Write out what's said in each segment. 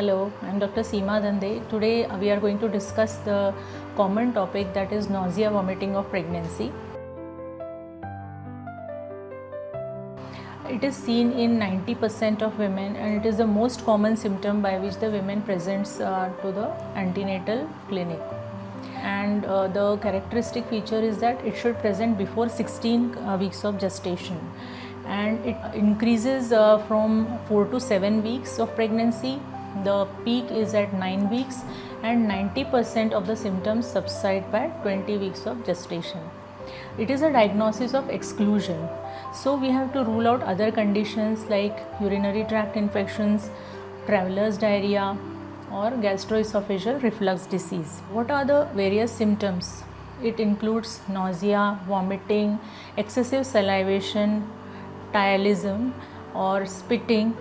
Hello, I'm Dr. Seema Dande. Today we are going to discuss the common topic, that is nausea, vomiting of pregnancy. It is seen in 90% of women, and it is the most common symptom by which the women presents to the antenatal clinic. And the characteristic feature is that it should present before 16 weeks of gestation, and it increases from 4 to 7 weeks of pregnancy. The peak is at 9 weeks, and 90% of the symptoms subside by 20 weeks of gestation. It is a diagnosis of exclusion, so we have to rule out other conditions like urinary tract infections, traveler's diarrhea, or gastroesophageal reflux disease. What are the various symptoms? It includes nausea, vomiting, excessive salivation, thialism or spitting,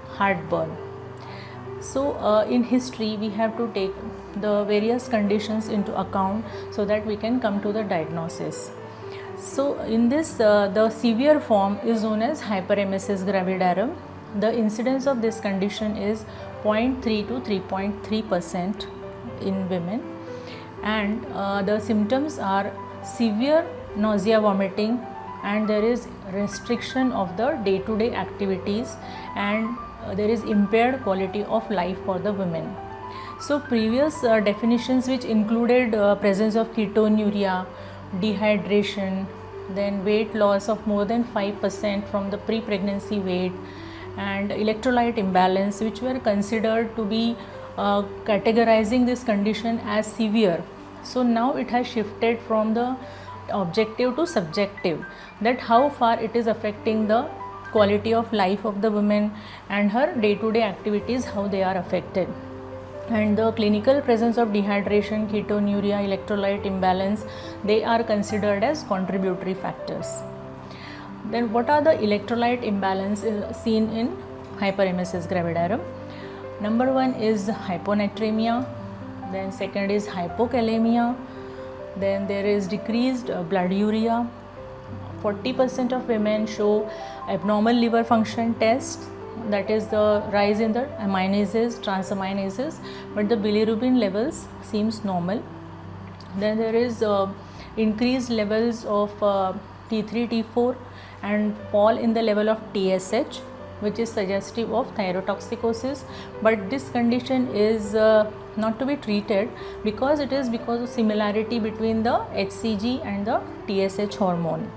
heartburn. So in history we have to take the various conditions into account so that we can come to the diagnosis. So in this the severe form is known as hyperemesis gravidarum. The incidence of this condition is 0.3 to 3.3% in women, and the symptoms are severe nausea, vomiting, and there is restriction of the day-to-day activities, and there is impaired quality of life for the women. So previous definitions, which included presence of ketonuria, dehydration, then weight loss of more than 5% from the pre-pregnancy weight, and electrolyte imbalance, which were considered to be categorizing this condition as severe. So now it has shifted from the objective to subjective, that how far it is affecting the quality of life of the woman and her day-to-day activities, how they are affected. And the clinical presence of dehydration, ketonuria, electrolyte imbalance, they are considered as contributory factors. Then what are the electrolyte imbalance seen in hyperemesis gravidarum? Number one is hyponatremia, then second is hypokalemia, then there is decreased blood urea. 40% of women show abnormal liver function test, that is the rise in the aminases, transaminases, but the bilirubin levels seems normal. Then there is increased levels of T3, T4, and fall in the level of TSH, which is suggestive of thyrotoxicosis, but this condition is not to be treated because it is because of similarity between the HCG and the TSH hormone.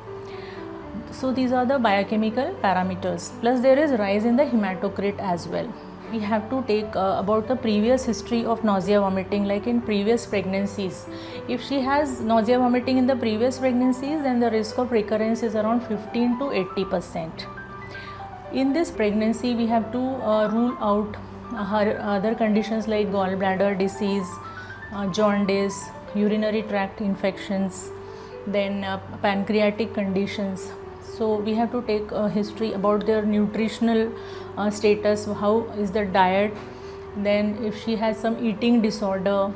So these are the biochemical parameters, plus there is rise in the hematocrit as well. We have to take about the previous history of nausea, vomiting, like in previous pregnancies. If she has nausea, vomiting in the previous pregnancies, then the risk of recurrence is around 15 to 80%. In this pregnancy, we have to rule out her other conditions like gallbladder disease, jaundice, urinary tract infections, then pancreatic conditions. So we have to take a history about their nutritional status, how is the diet, then if she has some eating disorder,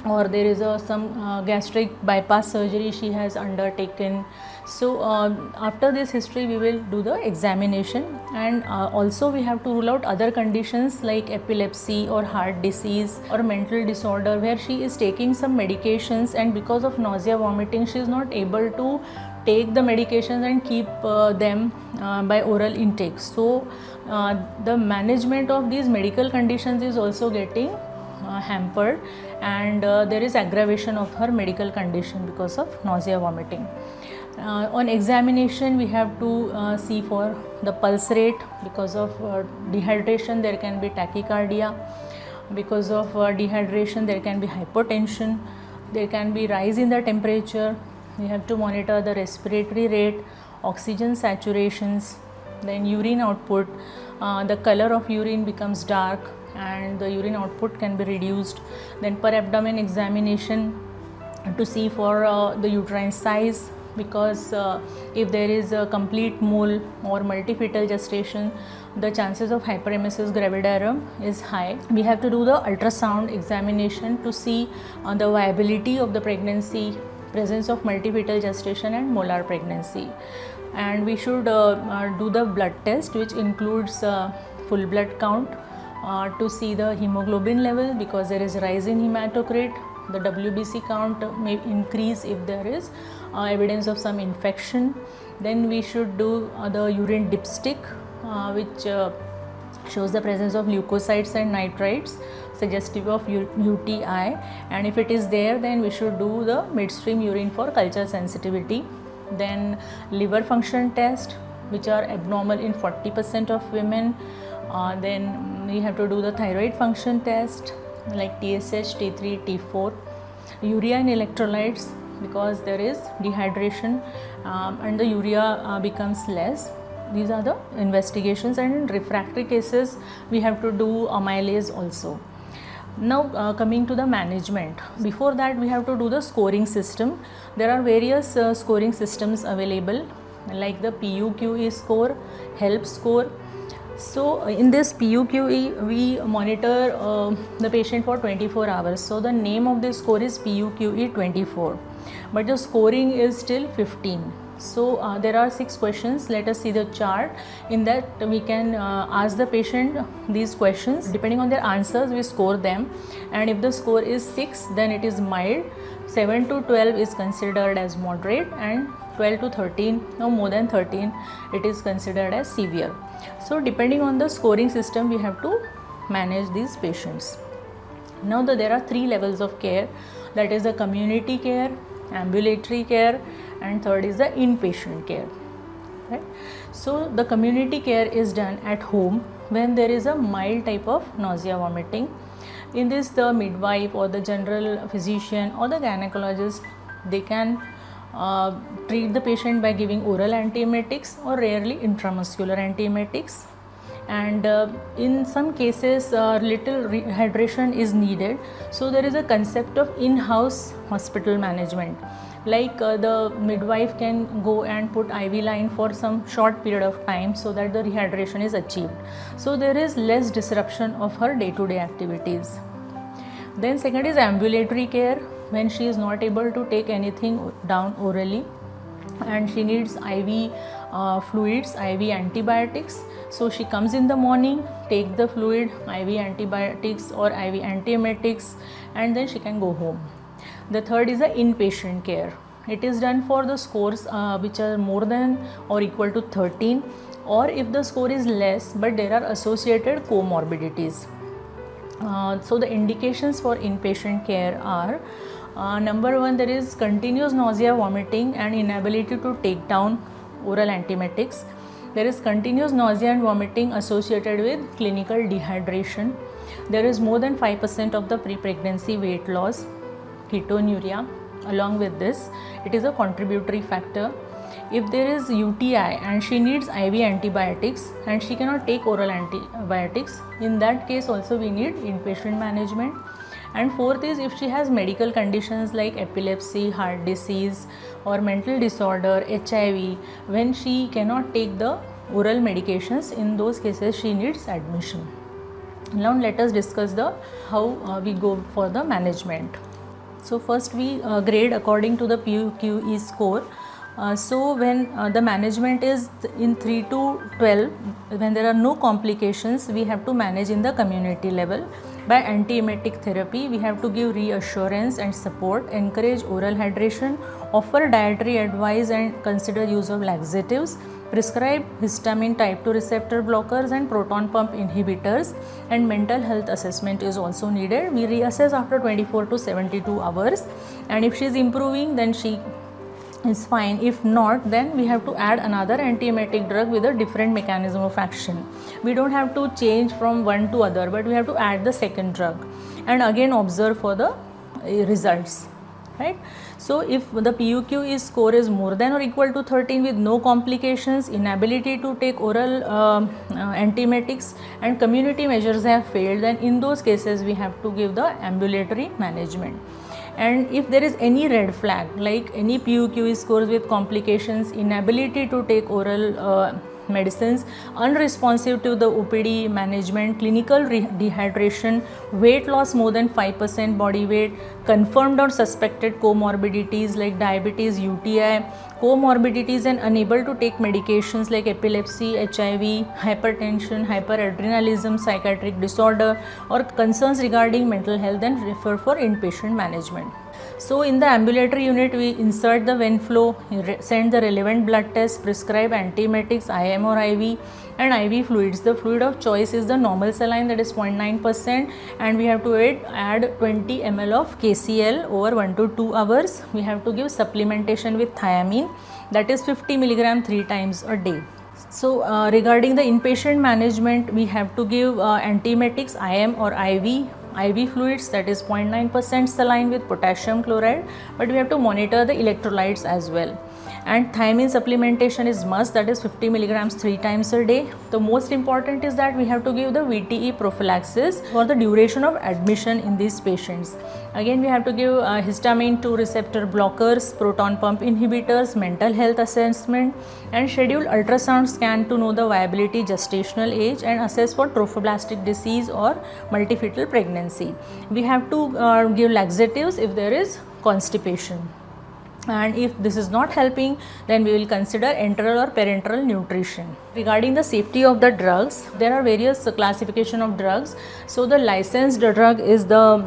or there is some gastric bypass surgery she has undertaken. So after this history we will do the examination, and also we have to rule out other conditions like epilepsy or heart disease or mental disorder where she is taking some medications, and because of nausea, vomiting, she is not able to take the medications and keep them by oral intake. So the management of these medical conditions is also getting hampered, and there is aggravation of her medical condition because of nausea, vomiting. On examination we have to see for the pulse rate. Because of dehydration there can be tachycardia, because of dehydration there can be hypotension, there can be rise in the temperature. We have to monitor the respiratory rate, oxygen saturations, then urine output. The color of urine becomes dark and the urine output can be reduced. Then per abdomen examination to see for the uterine size, because if there is a complete mole or multifetal gestation, the chances of hyperemesis gravidarum is high. We have to do the ultrasound examination to see the viability of the pregnancy, presence of multifetal gestation and molar pregnancy. And we should do the blood test, which includes full blood count, to see the hemoglobin level, because there is rise in hematocrit. The WBC count may increase if there is evidence of some infection. Then we should do the urine dipstick, which shows the presence of leukocytes and nitrites, suggestive of UTI, and if it is there, then we should do the midstream urine for culture sensitivity. Then liver function test, which are abnormal in 40% of women. Then we have to do the thyroid function test like TSH, T3, T4, urea and electrolytes, because there is dehydration and the urea becomes less. These are the investigations, and in refractory cases we have to do amylase also. Now coming to the management, before that we have to do the scoring system. There are various scoring systems available, like the PUQE score, HELP score. So in this PUQE we monitor the patient for 24 hours. So the name of this score is PUQE 24, but the scoring is still 15. So there are 6 questions. Let us see the chart. In that we can ask the patient these questions. Depending on their answers, we score them, and if the score is 6, then it is mild. 7 to 12 is considered as moderate, and 12 to 13 or more than 13 it is considered as severe. So depending on the scoring system, we have to manage these patients. Now there are 3 levels of care, that is the community care, ambulatory care, and third is the inpatient care, right? So the community care is done at home when there is a mild type of nausea, vomiting. In this, the midwife or the general physician or the gynecologist, they can treat the patient by giving oral antiemetics or rarely intramuscular antiemetics, and in some cases little rehydration is needed. So there is a concept of in-house hospital management, like the midwife can go and put IV line for some short period of time so that the rehydration is achieved. So there is less disruption of her day-to-day activities. Then second is ambulatory care, when she is not able to take anything down orally and she needs IV fluids, IV antibiotics. So she comes in the morning, take the fluid, IV antibiotics or IV antiemetics, and then she can go home. The third is the inpatient care. It is done for the scores which are more than or equal to 13, or if the score is less but there are associated comorbidities. So the indications for inpatient care are number 1, there is continuous nausea, vomiting and inability to take down oral antiemetics. There is continuous nausea and vomiting associated with clinical dehydration. There is more than 5% of the pre-pregnancy weight loss, ketonuria. Along with this, it is a contributory factor. If there is UTI and she needs IV antibiotics and she cannot take oral antibiotics, in that case also we need inpatient management. And fourth is, if she has medical conditions like epilepsy, heart disease or mental disorder, HIV, when she cannot take the oral medications, in those cases she needs admission. Now let us discuss how we go for the management. So first we grade according to the PUQE score. So when the management is in 3 to 12, when there are no complications, we have to manage in the community level. By antiemetic therapy, we have to give reassurance and support, encourage oral hydration, offer dietary advice and consider use of laxatives, prescribe histamine type 2 receptor blockers and proton pump inhibitors, and mental health assessment is also needed. We reassess after 24 to 72 hours, and if she is improving, then she is fine. If not, then we have to add another antiemetic drug with a different mechanism of action. We don't have to change from one to other, but we have to add the second drug and again observe for the results, right? So if the PUQE score is more than or equal to 13 with no complications, inability to take oral antiemetics and community measures have failed, then in those cases we have to give the ambulatory management. And if there is any red flag like any PUQE scores with complications, inability to take oral medicines, unresponsive to the OPD management, clinical dehydration, weight loss more than 5% body weight, confirmed or suspected comorbidities like diabetes, UTI, comorbidities and unable to take medications like epilepsy, HIV, hypertension, hyperadrenalism, psychiatric disorder, or concerns regarding mental health, then refer for inpatient management. So in the ambulatory unit, we insert the vein flow, send the relevant blood test, prescribe antiemetics, IM or IV, and IV fluids. The fluid of choice is the normal saline, that is 0.9%, and we have to add 20 ml of KCl over 1 to 2 hours. We have to give supplementation with thiamine, that is 50 mg 3 times a day. So regarding the inpatient management, we have to give antiemetics, IM or IV fluids, that is 0.9% saline with potassium chloride, but we have to monitor the electrolytes as well. And thiamine supplementation is must, that is 50 mg 3 times a day. The most important is that we have to give the VTE prophylaxis for the duration of admission in these patients. Again, we have to give histamine 2 receptor blockers, proton pump inhibitors, mental health assessment, and schedule ultrasound scan to know the viability, gestational age, and assess for trophoblastic disease or multifetal pregnancy. We have to give laxatives if there is constipation. And if this is not helping, then we will consider enteral or parenteral nutrition. Regarding the safety of the drugs, there are various classification of drugs. So the licensed drug is the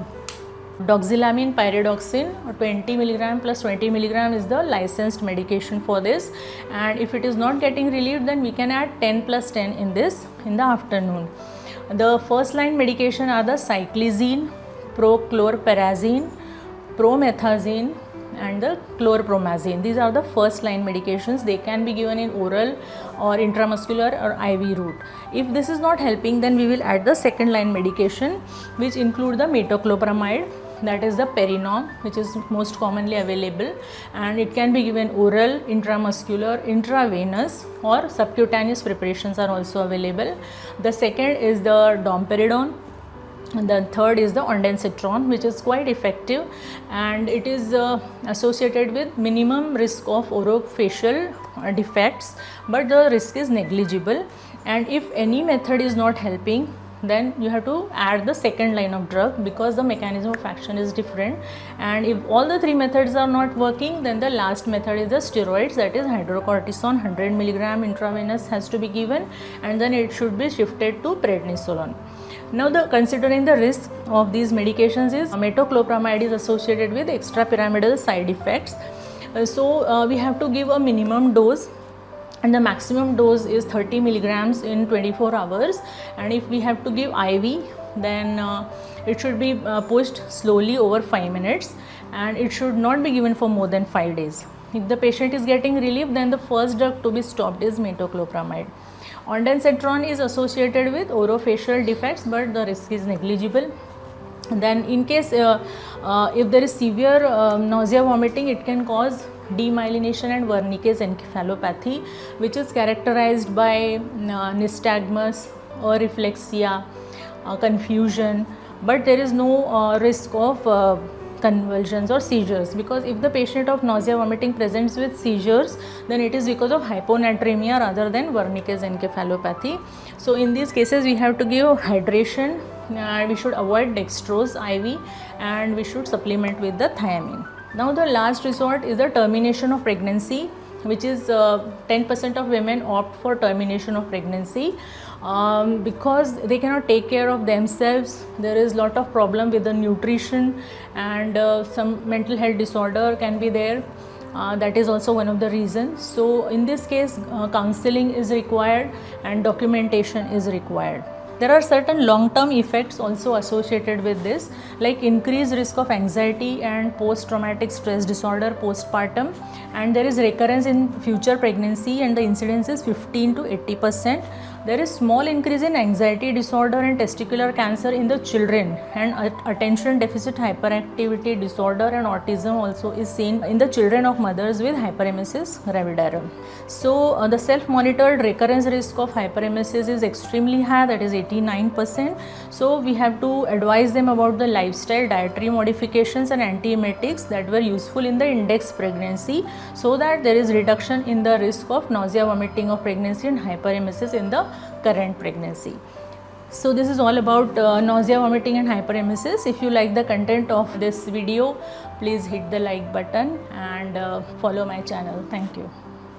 doxylamine pyridoxine, 20 mg plus 20 mg is the licensed medication for this, and if it is not getting relieved, then we can add 10 plus 10 in this in the afternoon. The first line medication are the cyclizine, prochlorperazine, promethazine, and the chlorpromazine. These are the first line medications. They can be given in oral or intramuscular or IV route. If this is not helping, then we will add the second line medication, which include the metoclopramide, that is the Perinom, which is most commonly available, and it can be given oral, intramuscular, intravenous, or subcutaneous preparations are also available. The second is the domperidone. And the third is the ondansetron, which is quite effective, and it is associated with minimum risk of orofacial defects, but the risk is negligible. And if any method is not helping, then you have to add the second line of drug, because the mechanism of action is different. And if all the three methods are not working, then the last method is the steroids, that is hydrocortisone 100 mg intravenous has to be given, and then it should be shifted to prednisolone. Now, considering the risk of these medications is metoclopramide is associated with extrapyramidal side effects. So we have to give a minimum dose, and the maximum dose is 30 mg in 24 hours. And if we have to give IV, then it should be pushed slowly over 5 minutes, and it should not be given for more than 5 days. If the patient is getting relief, then the first drug to be stopped is metoclopramide. Ondansetron is associated with orofacial defects, but the risk is negligible. Then in case if there is severe nausea, vomiting, it can cause demyelination and Wernicke's encephalopathy, which is characterized by nystagmus, auriflexia, confusion, but there is no risk of convulsions or seizures, because if the patient of nausea vomiting presents with seizures, then it is because of hyponatremia rather than Wernicke's encephalopathy. So in these cases, we have to give hydration, we should avoid dextrose IV, and we should supplement with the thiamine. Now the last resort is the termination of pregnancy, which is 10% of women opt for termination of pregnancy because they cannot take care of themselves. There is lot of problem with the nutrition, and some mental health disorder can be there. That is also one of the reasons. So in this case, counseling is required and documentation is required. There are certain long-term effects also associated with this, like increased risk of anxiety and post-traumatic stress disorder postpartum, and there is recurrence in future pregnancy, and the incidence is 15 to 80%. There is small increase in anxiety disorder and testicular cancer in the children, and attention deficit hyperactivity disorder and autism also is seen in the children of mothers with hyperemesis gravidarum. So the self-monitored recurrence risk of hyperemesis is extremely high, that is 89%. So we have to advise them about the lifestyle, dietary modifications and antiemetics that were useful in the index pregnancy, so that there is reduction in the risk of nausea, vomiting of pregnancy and hyperemesis in the current pregnancy. So this is all about nausea, vomiting and hyperemesis. If you like the content of this video, please hit the like button and follow my channel. Thank you.